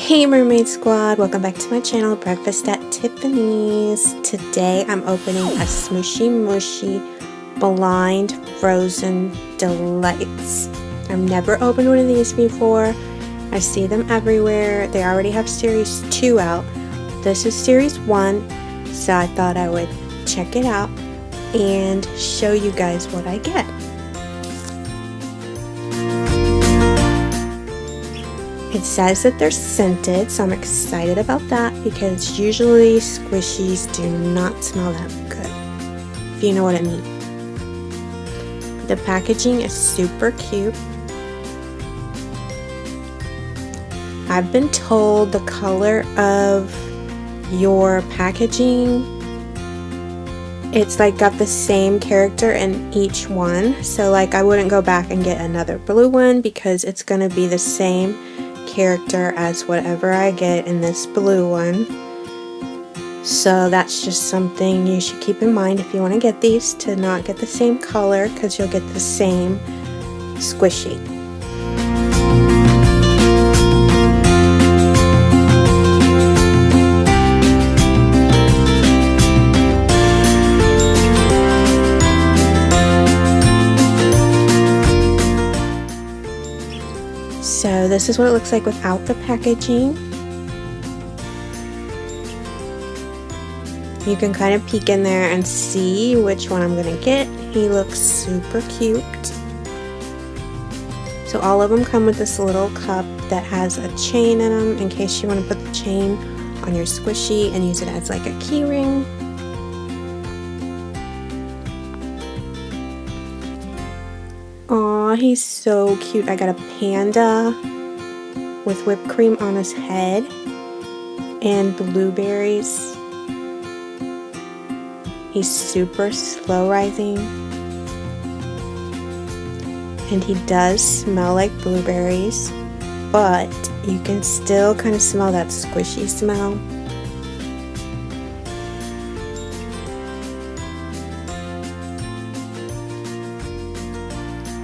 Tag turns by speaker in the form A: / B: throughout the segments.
A: Hey Mermaid Squad, welcome back to my channel, Breakfast at Tiffany's. Today I'm opening a Smooshy Mushy Blind Frozen Delights. I've never opened one of these before. I see them everywhere. They already have Series 2 out. This is Series 1, so I thought I would check it out and show you guys what I get. It says that they're scented, so I'm excited about that because usually squishies do not smell that good, if you know what I mean. The packaging is super cute. I've been told the color of your packaging, it's like got the same character in each one, so like I wouldn't go back and get another blue one because it's gonna be the same character as whatever I get in this blue one. So that's just something you should keep in mind if you want to get these, to not get the same color because you'll get the same squishy. So this is what it looks like without the packaging. You can kind of peek in there and see which one I'm going to get. He looks super cute. So all of them come with this little cup that has a chain in them in case you want to put the chain on your squishy and use it as like a key ring. Aw, he's so cute. I got a panda with whipped cream on his head and blueberries. He's super slow rising. And he does smell like blueberries, but you can still kind of smell that squishy smell.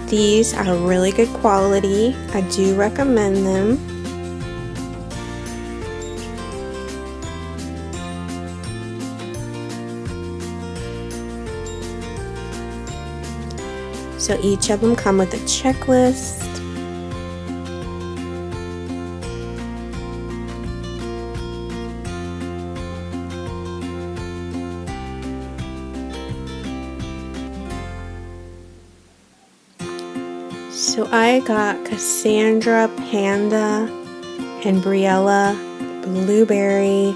A: These are really good quality. I do recommend them. So each of them come with a checklist. So I got Cassandra, Panda, and Briella, Blueberry.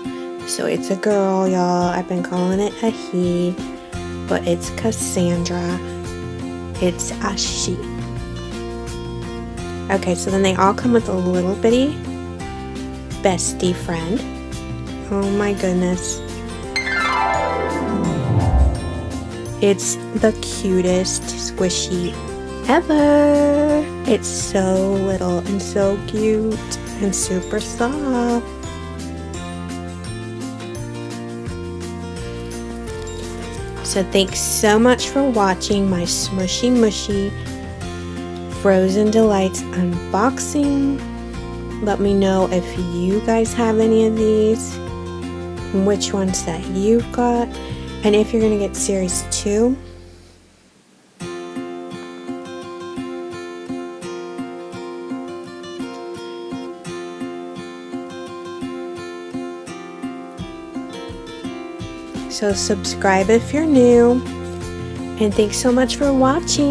A: So it's a girl, y'all. I've been calling it a he, but it's Cassandra. It's a she. Okay, so then they all come with a little bitty bestie friend. Oh my goodness. It's the cutest squishy ever. It's so little and so cute and super soft. So thanks so much for watching my Smooshy Mushy Frozen Delights unboxing. Let me know if you guys have any of these, and which ones that you've got, and if you're going to get Series 2. So subscribe if you're new, and thanks so much for watching.